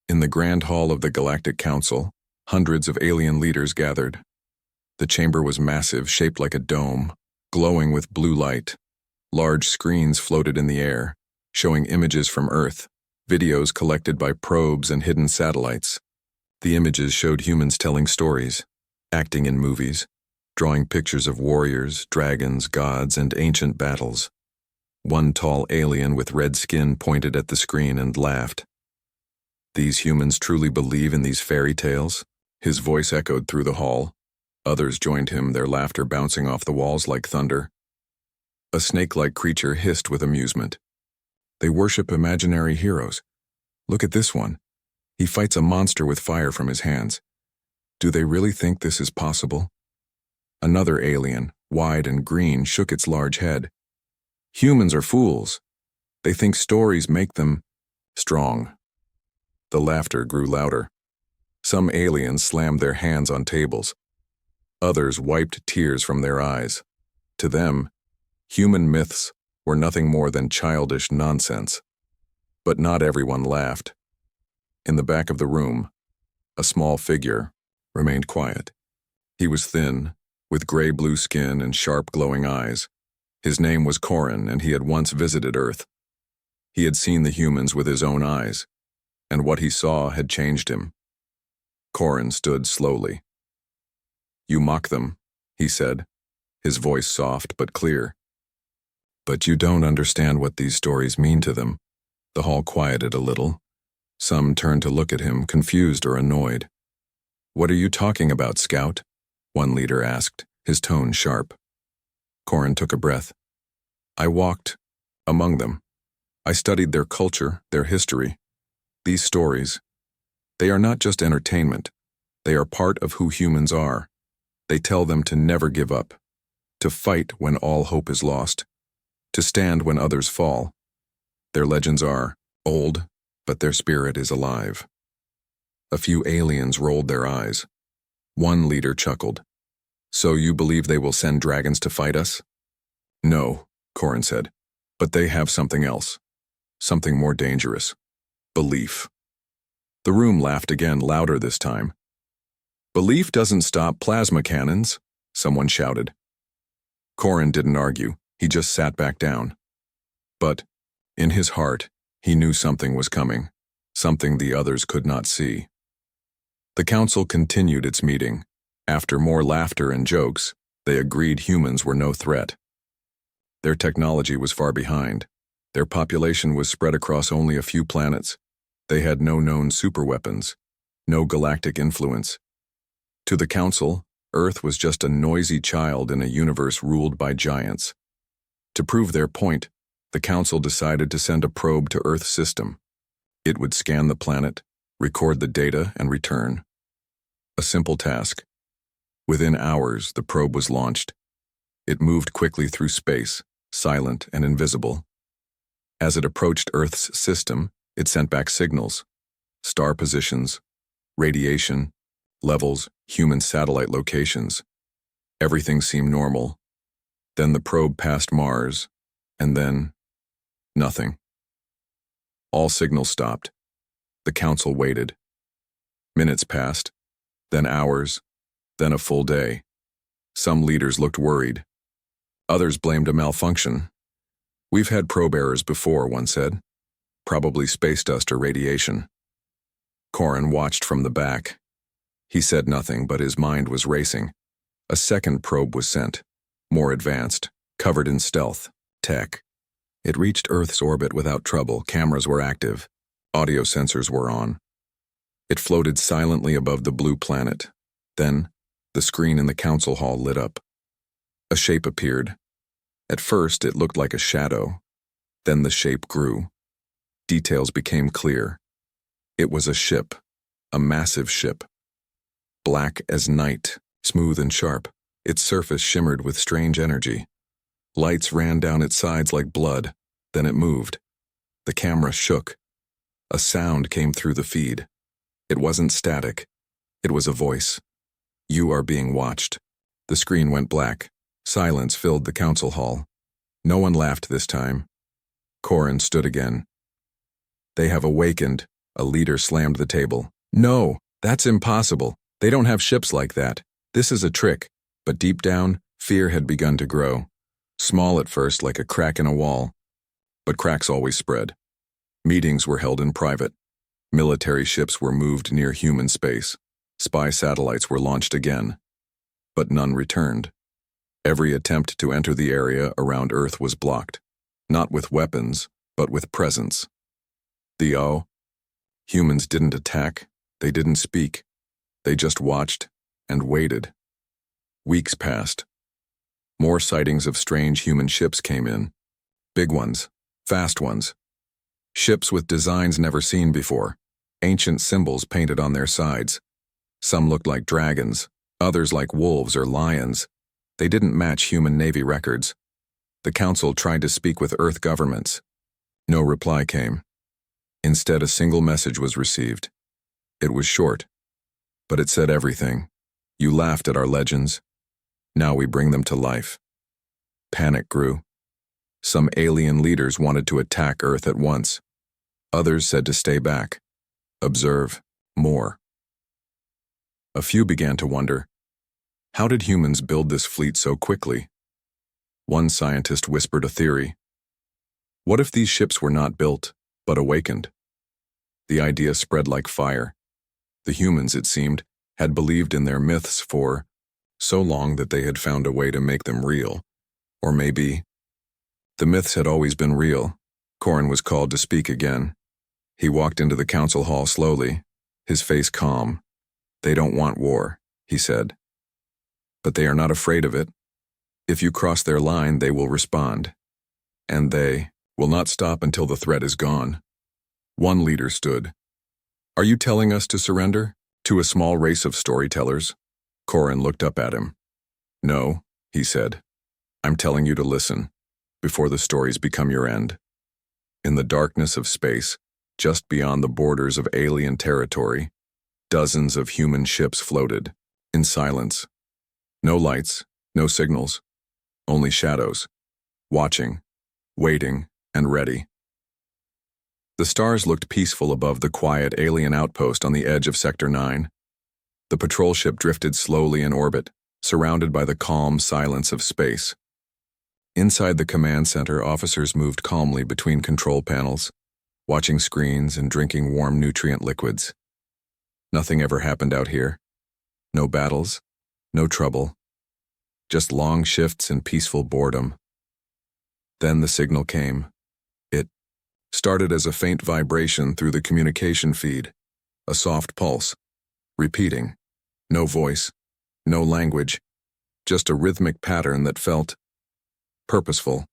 In the Grand Hall of the Galactic Council, hundreds of alien leaders gathered. The chamber was massive, shaped like a dome, glowing with blue light. Large screens floated in the air, showing images from Earth, videos collected by probes and hidden satellites. The images showed humans telling stories, acting in movies, drawing pictures of warriors, dragons, gods, and ancient battles. One tall alien with red skin pointed at the screen and laughed. These humans truly believe in these fairy tales? His voice echoed through the hall. Others joined him, their laughter bouncing off the walls like thunder. A snake-like creature hissed with amusement. They worship imaginary heroes. Look at this one. He fights a monster with fire from his hands. Do they really think this is possible? Another alien, wide and green, shook its large head. Humans are fools. They think stories make them strong. The laughter grew louder. Some aliens slammed their hands on tables. Others wiped tears from their eyes. To them, human myths were nothing more than childish nonsense. But not everyone laughed. In the back of the room, a small figure remained quiet. He was thin, with gray-blue skin and sharp glowing eyes. His name was Corin, and he had once visited Earth. He had seen the humans with his own eyes, and what he saw had changed him. Corin stood slowly. "You mock them," he said, his voice soft but clear. "But you don't understand what these stories mean to them." The hall quieted a little. Some turned to look at him, confused or annoyed. "What are you talking about, Scout?" one leader asked, his tone sharp. Corin took a breath. "I walked among them. I studied their culture, their history. These stories, they are not just entertainment. They are part of who humans are. They tell them to never give up, to fight when all hope is lost, to stand when others fall. Their legends are old, but their spirit is alive." A few aliens rolled their eyes. One leader chuckled. "So you believe they will send dragons to fight us?" "No," Corin said, "but they have something else. Something more dangerous. Belief." The room laughed again, louder this time. "Belief doesn't stop plasma cannons," someone shouted. Corin didn't argue, he just sat back down. But, in his heart, he knew something was coming, something the others could not see. The council continued its meeting. After more laughter and jokes, they agreed humans were no threat. Their technology was far behind. Their population was spread across only a few planets. They had no known superweapons, no galactic influence. To the Council, Earth was just a noisy child in a universe ruled by giants. To prove their point, the Council decided to send a probe to Earth's system. It would scan the planet, record the data, and return. A simple task. Within hours, the probe was launched. It moved quickly through space, silent and invisible. As it approached Earth's system, it sent back signals, star positions, radiation, levels, human satellite locations. Everything seemed normal. Then the probe passed Mars, and then nothing. All signals stopped. The Council waited. Minutes passed, then hours, then a full day. Some leaders looked worried. Others blamed a malfunction. "We've had probe errors before," one said. "Probably space dust or radiation." Corin watched from the back. He said nothing, but his mind was racing. A second probe was sent, more advanced, covered in stealth tech. It reached Earth's orbit without trouble. Cameras were active. Audio sensors were on. It floated silently above the blue planet. Then, the screen in the council hall lit up. A shape appeared. At first, it looked like a shadow. Then the shape grew. Details became clear. It was a ship, a massive ship. Black as night, smooth and sharp, its surface shimmered with strange energy. Lights ran down its sides like blood, then it moved. The camera shook. A sound came through the feed. It wasn't static. It was a voice. "You are being watched." The screen went black. Silence filled the council hall. No one laughed this time. Corin stood again. "They have awakened," A leader slammed the table. No, that's impossible. They don't have ships like that. This is a trick. But deep down, fear had begun to grow. Small at first, like a crack in a wall. But cracks always spread. Meetings were held in private. Military ships were moved near human space. Spy satellites were launched again. But none returned. Every attempt to enter the area around Earth was blocked. Not with weapons, but with presence. Humans didn't attack, they didn't speak. They just watched and waited. Weeks passed. More sightings of strange human ships came in. Big ones, fast ones. Ships with designs never seen before. Ancient symbols painted on their sides. Some looked like dragons, others like wolves or lions. They didn't match human Navy records. The Council tried to speak with Earth governments. No reply came. Instead, a single message was received. It was short, but it said everything. You laughed at our legends. Now we bring them to life. Panic grew. Some alien leaders wanted to attack Earth at once. Others said to stay back. Observe more. A few began to wonder, how did humans build this fleet so quickly? One scientist whispered a theory. What if these ships were not built, but awakened? The idea spread like fire. The humans, it seemed, had believed in their myths for so long that they had found a way to make them real. Or maybe the myths had always been real. Corin was called to speak again. He walked into the council hall slowly, his face calm. They don't want war, he said. But they are not afraid of it. If you cross their line, they will respond. And they will not stop until the threat is gone. One leader stood. Are you telling us to surrender? To a small race of storytellers? Corin looked up at him. No, he said. I'm telling you to listen, before the stories become your end. In the darkness of space, just beyond the borders of alien territory, dozens of human ships floated, in silence. No lights, no signals, only shadows, watching, waiting, and ready. The stars looked peaceful above the quiet alien outpost on the edge of Sector 9. The patrol ship drifted slowly in orbit, surrounded by the calm silence of space. Inside the command center, officers moved calmly between control panels, watching screens and drinking warm nutrient liquids. Nothing ever happened out here. No battles, no trouble. Just long shifts and peaceful boredom. Then the signal came. It started as a faint vibration through the communication feed, a soft pulse, repeating. No voice, no language, just a rhythmic pattern that felt purposeful.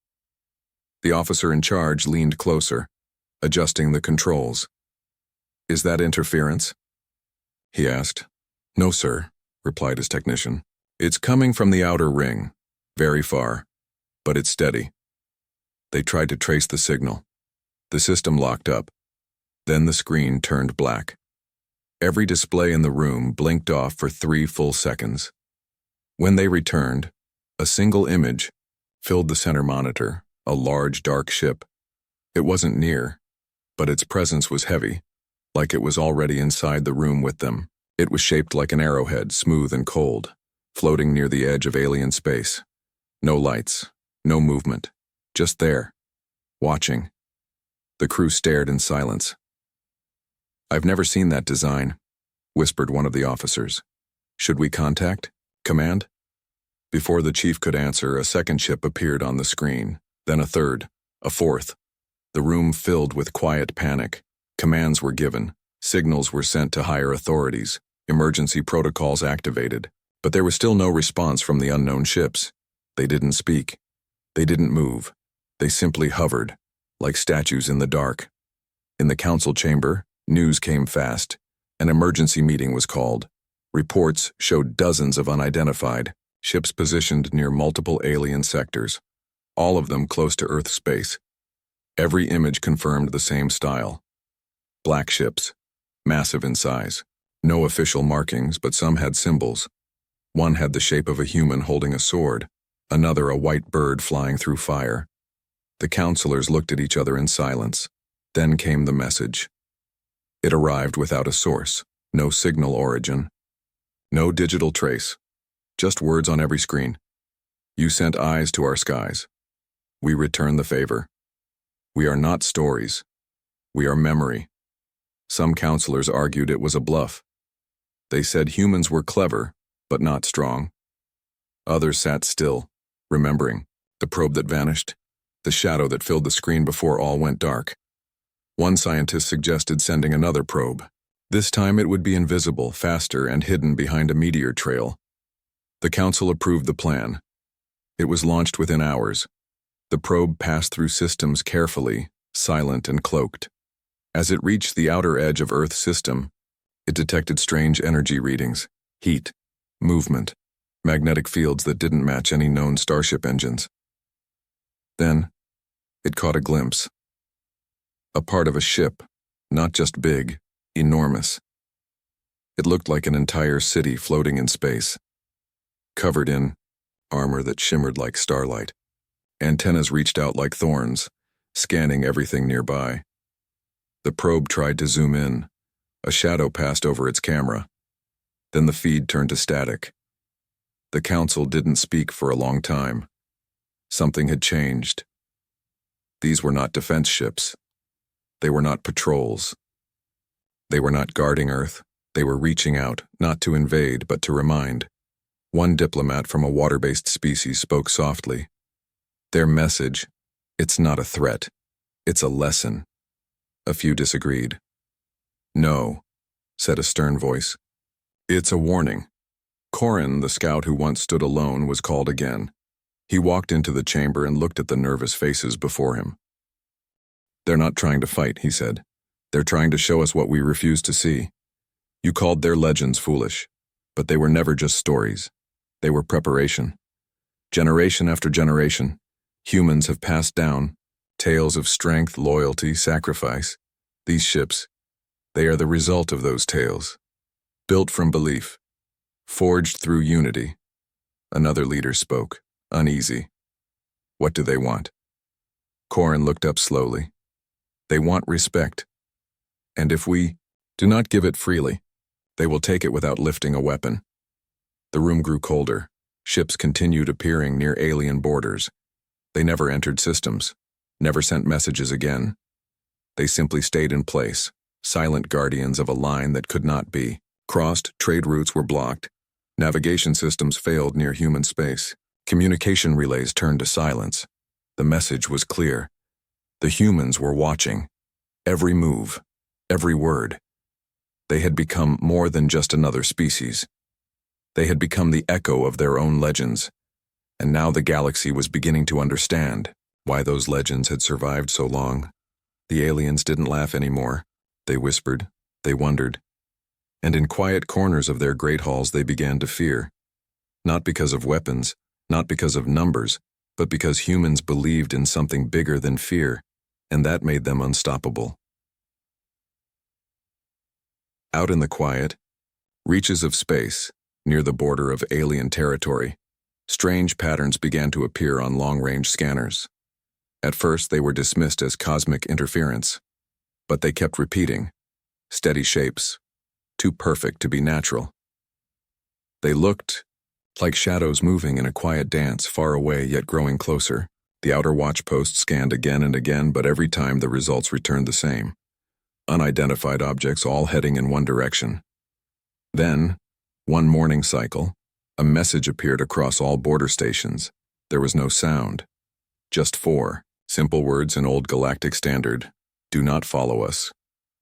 The officer in charge leaned closer, adjusting the controls. Is that interference? He asked. No, sir, replied his technician. It's coming from the outer ring, very far, but it's steady. They tried to trace the signal. The system locked up. Then the screen turned black. Every display in the room blinked off for 3 full seconds. When they returned, a single image filled the center monitor, a large dark ship. It wasn't near, but its presence was heavy, like it was already inside the room with them. It was shaped like an arrowhead, smooth and cold, floating near the edge of alien space. No lights, no movement, just there, watching. The crew stared in silence. I've never seen that design, whispered one of the officers. Should we contact? Command? Before the chief could answer, a second ship appeared on the screen, then a third, a fourth. The room filled with quiet panic. Commands were given, signals were sent to higher authorities, emergency protocols activated, but there was still no response from the unknown ships. They didn't speak. They didn't move. They simply hovered, like statues in the dark. In the council chamber, news came fast. An emergency meeting was called. Reports showed dozens of unidentified ships positioned near multiple alien sectors, all of them close to Earth space. Every image confirmed the same style. Black ships, massive in size. No official markings, but some had symbols. One had the shape of a human holding a sword, another a white bird flying through fire. The counselors looked at each other in silence. Then came the message. It arrived without a source, no signal origin, no digital trace, just words on every screen. You sent eyes to our skies. We return the favor. We are not stories. We are memory. Some counselors argued it was a bluff. They said humans were clever, but not strong. Others sat still, remembering the probe that vanished, the shadow that filled the screen before all went dark. One scientist suggested sending another probe. This time it would be invisible, faster, and hidden behind a meteor trail. The council approved the plan. It was launched within hours. The probe passed through systems carefully, silent and cloaked. As it reached the outer edge of Earth's system, it detected strange energy readings, heat, movement, magnetic fields that didn't match any known starship engines. Then, it caught a glimpse. A part of a ship, not just big, enormous. It looked like an entire city floating in space, covered in armor that shimmered like starlight. Antennas reached out like thorns, scanning everything nearby. The probe tried to zoom in. A shadow passed over its camera. Then the feed turned to static. The council didn't speak for a long time. Something had changed. These were not defense ships. They were not patrols. They were not guarding Earth. They were reaching out, not to invade, but to remind. One diplomat from a water-based species spoke softly. Their message, it's not a threat. It's a lesson. A few disagreed. No, said a stern voice. It's a warning. Corin, the scout who once stood alone, was called again. He walked into the chamber and looked at the nervous faces before him. They're not trying to fight, he said. They're trying to show us what we refuse to see. You called their legends foolish, but they were never just stories. They were preparation. Generation after generation, humans have passed down tales of strength, loyalty, sacrifice. These ships, they are the result of those tales. Built from belief, forged through unity. Another leader spoke, uneasy. What do they want? Corin looked up slowly. They want respect. And if we do not give it freely, they will take it without lifting a weapon. The room grew colder. Ships continued appearing near alien borders. They never entered systems, never sent messages again. They simply stayed in place, silent guardians of a line that could not be. Crossed, trade routes were blocked. Navigation systems failed near human space. Communication relays turned to silence. The message was clear. The humans were watching. Every move, every word. They had become more than just another species. They had become the echo of their own legends. And now the galaxy was beginning to understand why those legends had survived so long. The aliens didn't laugh anymore. They whispered, they wondered. And in quiet corners of their great halls they began to fear. Not because of weapons, not because of numbers, but because humans believed in something bigger than fear, and that made them unstoppable. Out in the quiet, reaches of space, near the border of alien territory, strange patterns began to appear on long-range scanners. At first they were dismissed as cosmic interference, but they kept repeating, steady shapes, too perfect to be natural. They looked like shadows moving in a quiet dance, far away yet growing closer. The outer watch post scanned again and again, but every time the results returned the same. Unidentified objects all heading in one direction. Then, one morning cycle, a message appeared across all border stations. There was no sound. Just 4 simple words in old Galactic standard. Do not follow us.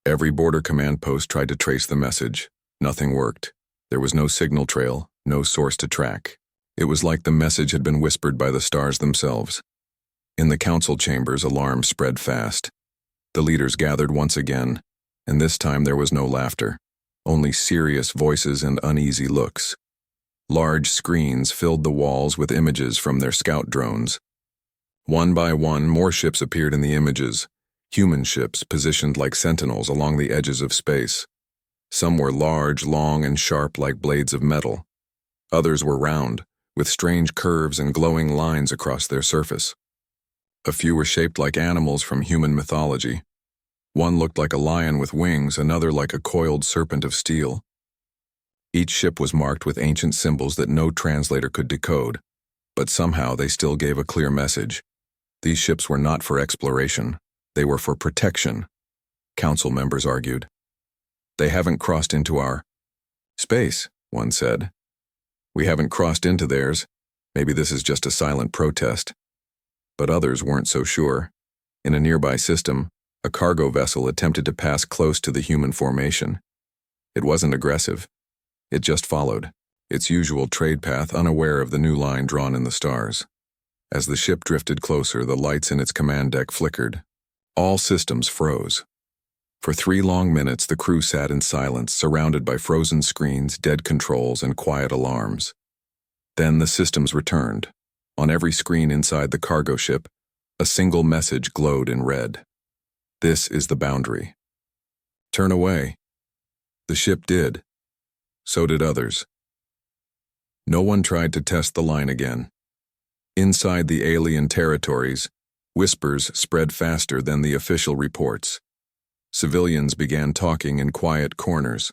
Every border command post tried to trace the message. Nothing worked. There was no signal trail, no source to track. It was like the message had been whispered by the stars themselves. In the council chambers, alarm spread fast. The leaders gathered once again, and this time there was no laughter, only serious voices and uneasy looks. Large screens filled the walls with images from their scout drones. One by one, more ships appeared in the images, human ships positioned like sentinels along the edges of space. Some were large, long, and sharp like blades of metal. Others were round, with strange curves and glowing lines across their surface. A few were shaped like animals from human mythology. One looked like a lion with wings, another like a coiled serpent of steel. Each ship was marked with ancient symbols that no translator could decode, but somehow they still gave a clear message. These ships were not for exploration. They were for protection, council members argued. They haven't crossed into our space, one said. We haven't crossed into theirs. Maybe this is just a silent protest. But others weren't so sure. In a nearby system, a cargo vessel attempted to pass close to the human formation. It wasn't aggressive. It just followed, its usual trade path, unaware of the new line drawn in the stars. As the ship drifted closer, the lights in its command deck flickered. All systems froze. For 3 long minutes, the crew sat in silence, surrounded by frozen screens, dead controls, and quiet alarms. Then the systems returned. On every screen inside the cargo ship, a single message glowed in red. This is the boundary. Turn away. The ship did. So did others. No one tried to test the line again. Inside the alien territories, whispers spread faster than the official reports. Civilians began talking in quiet corners.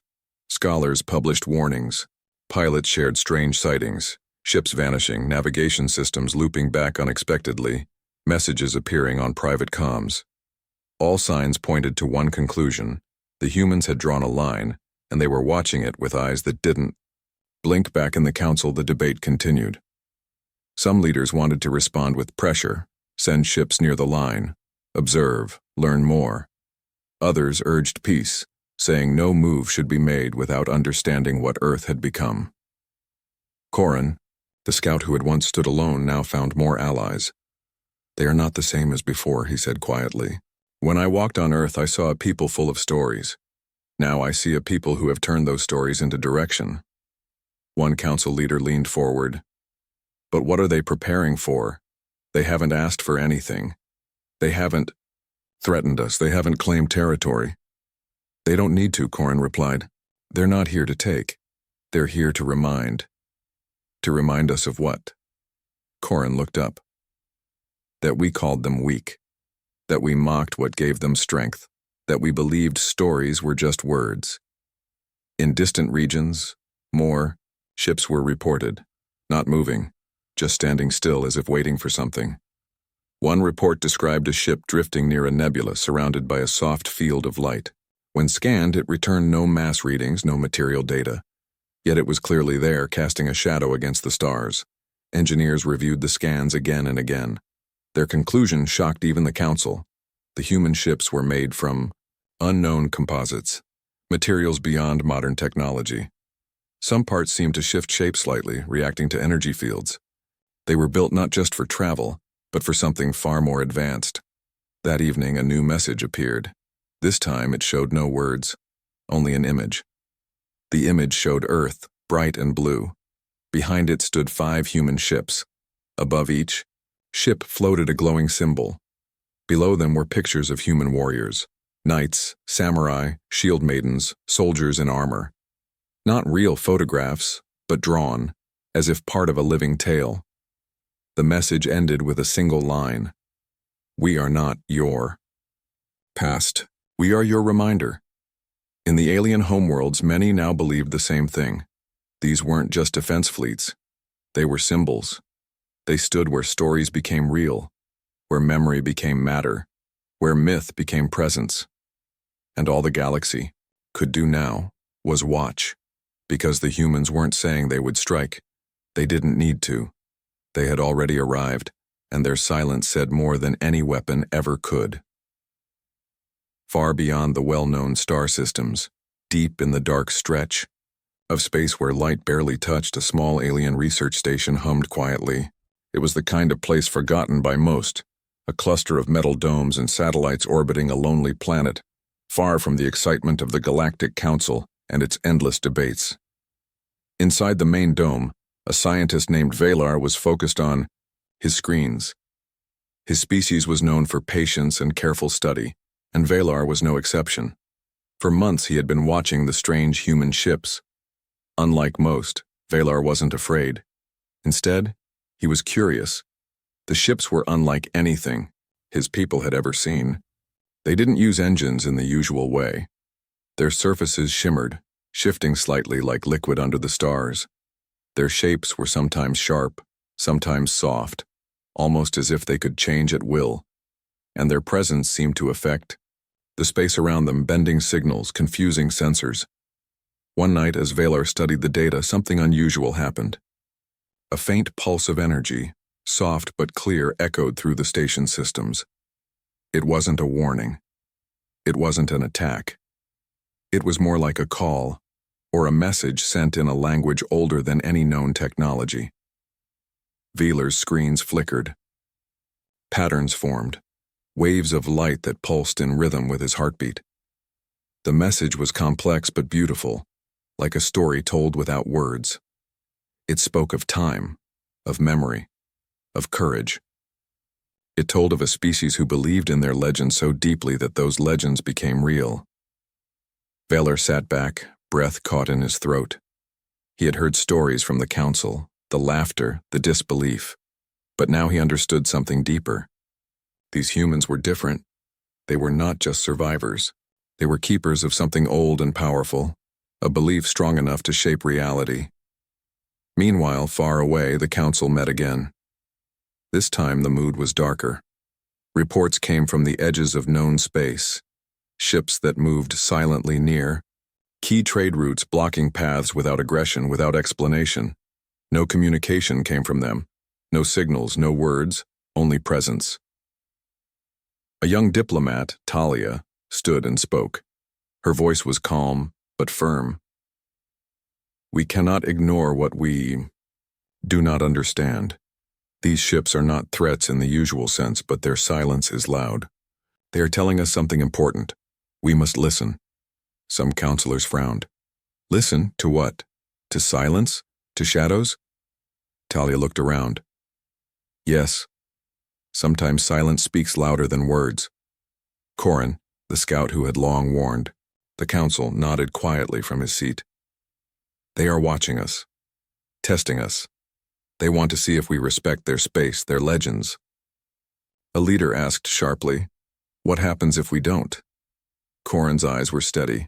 Scholars published warnings. Pilots shared strange sightings, ships vanishing, navigation systems looping back unexpectedly, messages appearing on private comms. All signs pointed to one conclusion: the humans had drawn a line, and they were watching it with eyes that didn't blink. Back in the council, the debate continued. Some leaders wanted to respond with pressure, send ships near the line, observe, learn more. Others urged peace, saying no move should be made without understanding what Earth had become. Corin, the scout who had once stood alone, now found more allies. They are not the same as before, he said quietly. When I walked on Earth, I saw a people full of stories. Now I see a people who have turned those stories into direction. One council leader leaned forward. But what are they preparing for? They haven't asked for anything. They haven't threatened us. They haven't claimed territory. They don't need to, Corin replied. They're not here to take. They're here to remind. To remind us of what? Corin looked up. That we called them weak. That we mocked what gave them strength. That we believed stories were just words. In distant regions, more ships were reported, not moving, just standing still as if waiting for something. One report described a ship drifting near a nebula surrounded by a soft field of light. When scanned, it returned no mass readings, no material data. Yet it was clearly there, casting a shadow against the stars. Engineers reviewed the scans again and again. Their conclusion shocked even the council. The human ships were made from unknown composites, materials beyond modern technology. Some parts seemed to shift shape slightly, reacting to energy fields. They were built not just for travel, but for something far more advanced. That evening, a new message appeared. This time, it showed no words, only an image. The image showed Earth, bright and blue. Behind it stood 5 human ships. Above each ship floated a glowing symbol. Below them were pictures of human warriors, knights, samurai, shield maidens, soldiers in armor. Not real photographs, but drawn, as if part of a living tale. The message ended with a single line. We are not your past. We are your reminder. In the alien homeworlds, many now believed the same thing. These weren't just defense fleets. They were symbols. They stood where stories became real, where memory became matter, where myth became presence. And all the galaxy could do now was watch, because the humans weren't saying they would strike. They didn't need to. They had already arrived, and their silence said more than any weapon ever could. Far beyond the well-known star systems, deep in the dark stretch of space where light barely touched, a small alien research station hummed quietly. It was the kind of place forgotten by most, a cluster of metal domes and satellites orbiting a lonely planet, far from the excitement of the Galactic Council and its endless debates. Inside the main dome, a scientist named Valar was focused on his screens. His species was known for patience and careful study, and Valar was no exception. For months he had been watching the strange human ships. Unlike most, Valar wasn't afraid. Instead, he was curious. The ships were unlike anything his people had ever seen. They didn't use engines in the usual way. Their surfaces shimmered, shifting slightly like liquid under the stars. Their shapes were sometimes sharp, sometimes soft, almost as if they could change at will, and their presence seemed to affect the space around them, bending signals, confusing sensors. One night, as Valar studied the data, something unusual happened. A faint pulse of energy, soft but clear, echoed through the station systems. It wasn't a warning. It wasn't an attack. It was more like a call, or a message sent in a language older than any known technology. Valar's screens flickered. Patterns formed, waves of light that pulsed in rhythm with his heartbeat. The message was complex but beautiful, like a story told without words. It spoke of time, of memory, of courage. It told of a species who believed in their legends so deeply that those legends became real. Valar sat back, breath caught in his throat. He had heard stories from the council, the laughter, the disbelief, but now he understood something deeper. These humans were different. They were not just survivors. They were keepers of something old and powerful, a belief strong enough to shape reality. Meanwhile, far away, the council met again. This time the mood was darker. Reports came from the edges of known space, ships that moved silently near, key trade routes blocking paths without aggression, without explanation. No communication came from them, no signals, no words, only presence. A young diplomat, Talia, stood and spoke. Her voice was calm, but firm. We cannot ignore what we do not understand. These ships are not threats in the usual sense, but their silence is loud. They are telling us something important. We must listen. Some counselors frowned. Listen to what? To silence? To shadows? Talia looked around. Yes. Sometimes silence speaks louder than words. Corin, the scout who had long warned, the council nodded quietly from his seat. They are watching us, testing us. They want to see if we respect their space, their legends. A leader asked sharply, what happens if we don't? Corin's eyes were steady.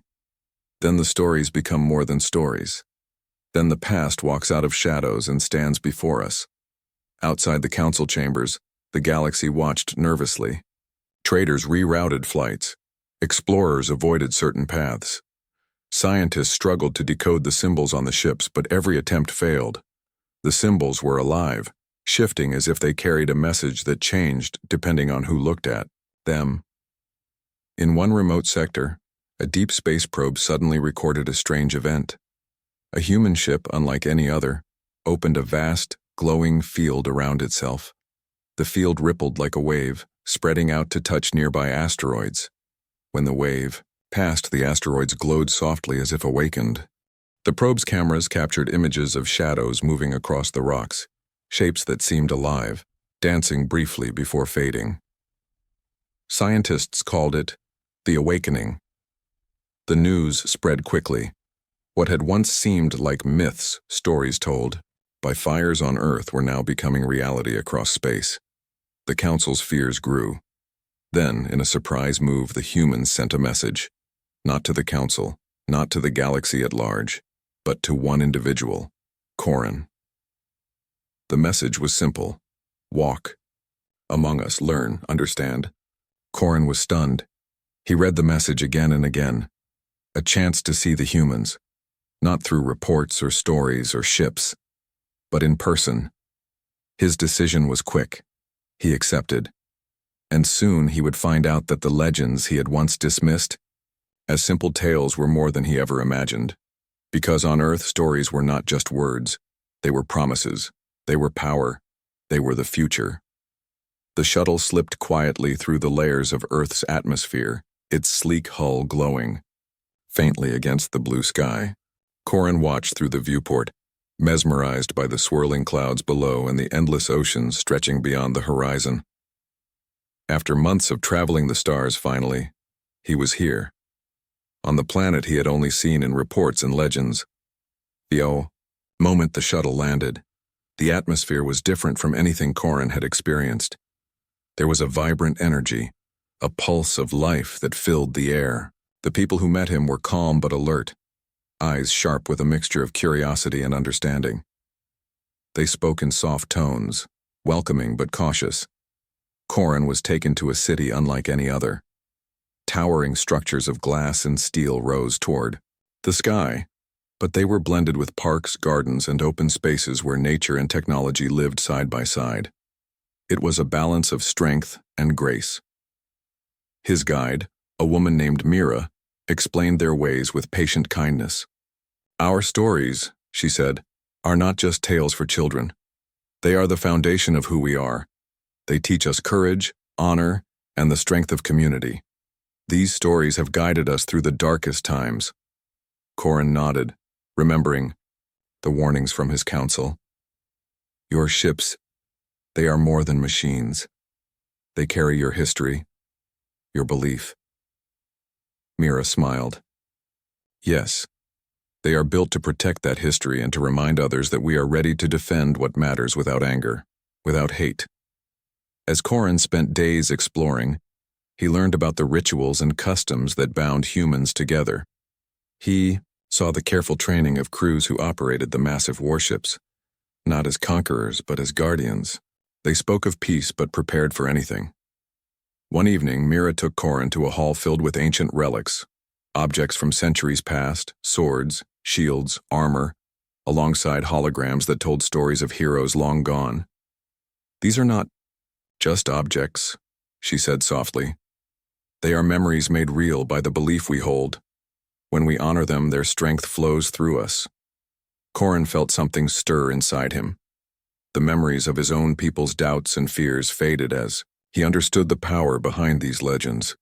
Then the stories become more than stories. Then the past walks out of shadows and stands before us. Outside the council chambers, the galaxy watched nervously. Traders rerouted flights. Explorers avoided certain paths. Scientists struggled to decode the symbols on the ships, but every attempt failed. The symbols were alive, shifting as if they carried a message that changed depending on who looked at them. In one remote sector, a deep space probe suddenly recorded a strange event. A human ship, unlike any other, opened a vast, glowing field around itself. The field rippled like a wave, spreading out to touch nearby asteroids. When the wave passed, the asteroids glowed softly as if awakened. The probe's cameras captured images of shadows moving across the rocks, shapes that seemed alive, dancing briefly before fading. Scientists called it the awakening. The news spread quickly. What had once seemed like myths, stories told by fires on Earth, were now becoming reality across space. The council's fears grew. Then, in a surprise move, the humans sent a message. Not to the council, not to the galaxy at large, but to one individual, Corin. The message was simple. Walk. Among us, learn, understand. Corin was stunned. He read the message again and again. A chance to see the humans, not through reports or stories or ships, but in person. His decision was quick. He accepted. And soon he would find out that the legends he had once dismissed as simple tales were more than he ever imagined. Because on Earth, stories were not just words. They were promises. They were power. They were the future. The shuttle slipped quietly through the layers of Earth's atmosphere, its sleek hull glowing faintly against the blue sky. Corin watched through the viewport, mesmerized by the swirling clouds below and the endless oceans stretching beyond the horizon. After months of traveling the stars, finally, he was here. On the planet he had only seen in reports and legends. The moment the shuttle landed, the atmosphere was different from anything Corin had experienced. There was a vibrant energy, a pulse of life that filled the air. The people who met him were calm but alert, eyes sharp with a mixture of curiosity and understanding. They spoke in soft tones, welcoming but cautious. Corrin was taken to a city unlike any other. Towering structures of glass and steel rose toward the sky, but they were blended with parks, gardens, and open spaces where nature and technology lived side by side. It was a balance of strength and grace. His guide, a woman named Mira, explained their ways with patient kindness. "Our stories," she said, "are not just tales for children. They are the foundation of who we are. They teach us courage, honor, and the strength of community. These stories have guided us through the darkest times." Corrin nodded, remembering the warnings from his council. "Your ships, they are more than machines. They carry your history, your belief." Mira smiled. "Yes, they are built to protect that history and to remind others that we are ready to defend what matters without anger, without hate." As Corrin spent days exploring, he learned about the rituals and customs that bound humans together. He saw the careful training of crews who operated the massive warships, not as conquerors but as guardians. They spoke of peace but prepared for anything. One evening, Mira took Corrin to a hall filled with ancient relics, objects from centuries past, swords, shields, armor, alongside holograms that told stories of heroes long gone. "These are not just objects," she said softly. "They are memories made real by the belief we hold. When we honor them, their strength flows through us." Corrin felt something stir inside him. The memories of his own people's doubts and fears faded as he understood the power behind these legends.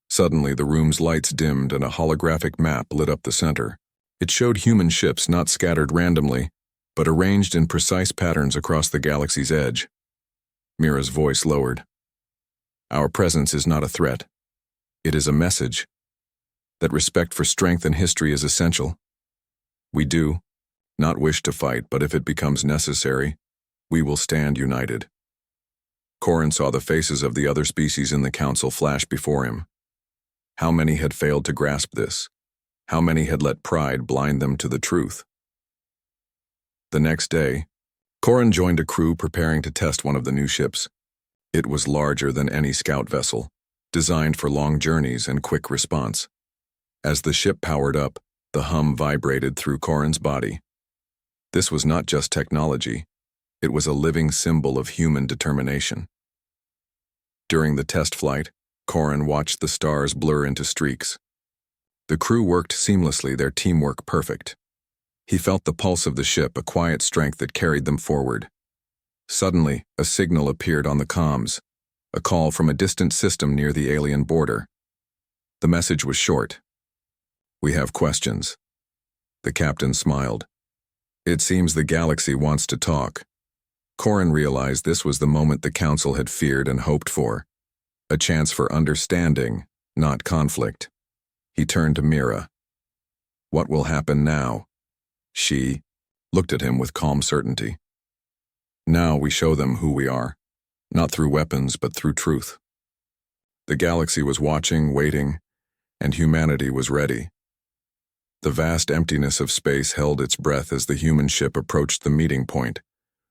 Suddenly, the room's lights dimmed and a holographic map lit up the center. It showed human ships not scattered randomly, but arranged in precise patterns across the galaxy's edge. Mira's voice lowered. "Our presence is not a threat. It is a message. That respect for strength and history is essential. We do not wish to fight, but if it becomes necessary, we will stand united." Corrin saw the faces of the other species in the council flash before him. How many had failed to grasp this? How many had let pride blind them to the truth? The next day, Corrin joined a crew preparing to test one of the new ships. It was larger than any scout vessel, designed for long journeys and quick response. As the ship powered up, the hum vibrated through Corrin's body. This was not just technology, it was a living symbol of human determination. During the test flight, Corrin watched the stars blur into streaks. The crew worked seamlessly, their teamwork perfect. He felt the pulse of the ship, a quiet strength that carried them forward. Suddenly, a signal appeared on the comms, a call from a distant system near the alien border. The message was short. "We have questions." The captain smiled. "It seems the galaxy wants to talk." Corrin realized this was the moment the council had feared and hoped for. A chance for understanding, not conflict. He turned to Mira. "What will happen now?" She looked at him with calm certainty. "Now we show them who we are, not through weapons but through truth." The galaxy was watching, waiting, and humanity was ready. The vast emptiness of space held its breath as the human ship approached the meeting point,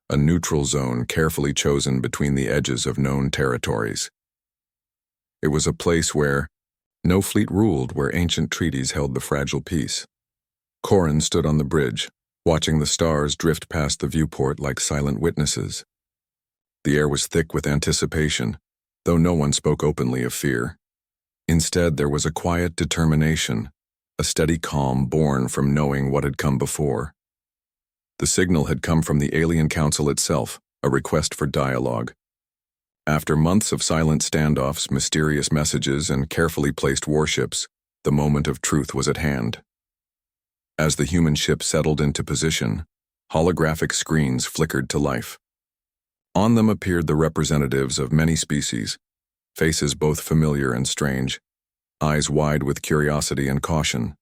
a neutral zone carefully chosen between the edges of known territories. It was a place where no fleet ruled, where ancient treaties held the fragile peace. Corrin stood on the bridge, watching the stars drift past the viewport like silent witnesses. The air was thick with anticipation, though no one spoke openly of fear. Instead, there was a quiet determination, a steady calm born from knowing what had come before. The signal had come from the Alien Council itself, a request for dialogue. After months of silent standoffs, mysterious messages, and carefully placed warships, the moment of truth was at hand. As the human ship settled into position, holographic screens flickered to life. On them appeared the representatives of many species, faces both familiar and strange, eyes wide with curiosity and caution.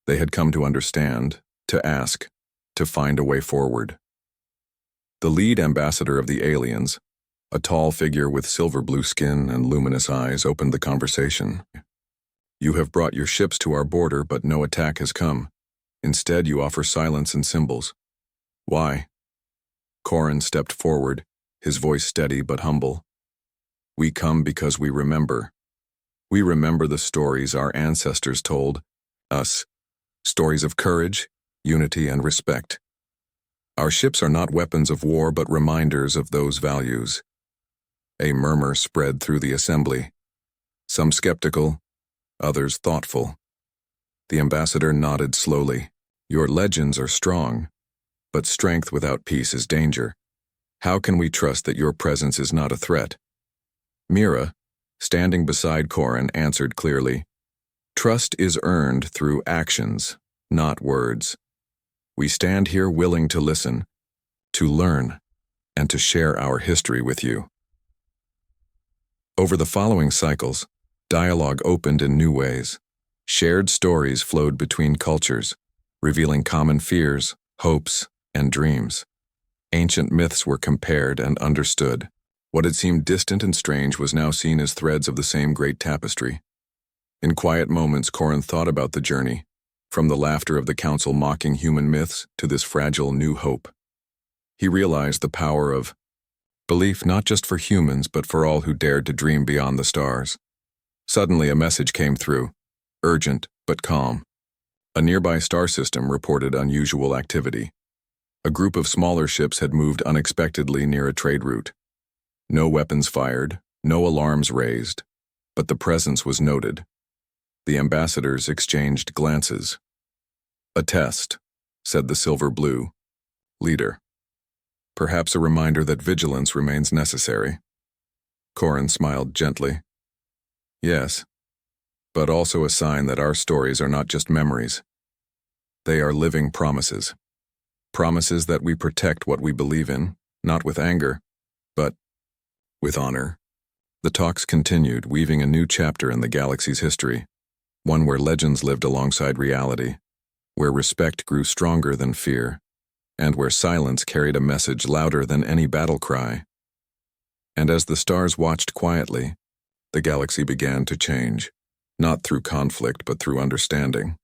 They had come to understand, to ask, to find a way forward. The lead ambassador of the aliens, A tall figure with silver blue skin and luminous eyes opened the conversation. You have brought your ships to our border, but no attack has come. Instead, you offer silence and symbols. Why? Corrin stepped forward, his voice steady but humble. We come because we remember. We remember the stories our ancestors told us. Stories of courage, unity, and respect. Our ships are not weapons of war, but reminders of those values. A murmur spread through the assembly. Some skeptical, others thoughtful. The ambassador nodded slowly. Your legends are strong, but strength without peace is danger. How can we trust that your presence is not a threat? Mira, standing beside Corrin, answered clearly. Trust is earned through actions, not words. We stand here willing to listen, to learn, and to share our history with you. Over the following cycles, dialogue opened in new ways. Shared stories flowed between cultures, revealing common fears, hopes, and dreams. Ancient myths were compared and understood. What had seemed distant and strange was now seen as threads of the same great tapestry. In quiet moments, Corrin thought about the journey, from the laughter of the council mocking human myths to this fragile new hope. He realized the power of belief not just for humans but for all who dared to dream beyond the stars. Suddenly a message came through, urgent but calm. A nearby star system reported unusual activity. A group of smaller ships had moved unexpectedly near a trade route. No weapons fired, no alarms raised, but the presence was noted. The ambassadors exchanged glances. A test, said the silver blue leader. Perhaps a reminder that vigilance remains necessary. Corrin smiled gently. Yes, but also a sign that our stories are not just memories. They are living promises. Promises that we protect what we believe in, not with anger, but with honor. The talks continued, weaving a new chapter in the galaxy's history, one where legends lived alongside reality, where respect grew stronger than fear, and where silence carried a message louder than any battle cry. And as the stars watched quietly, the galaxy began to change, not through conflict but through understanding.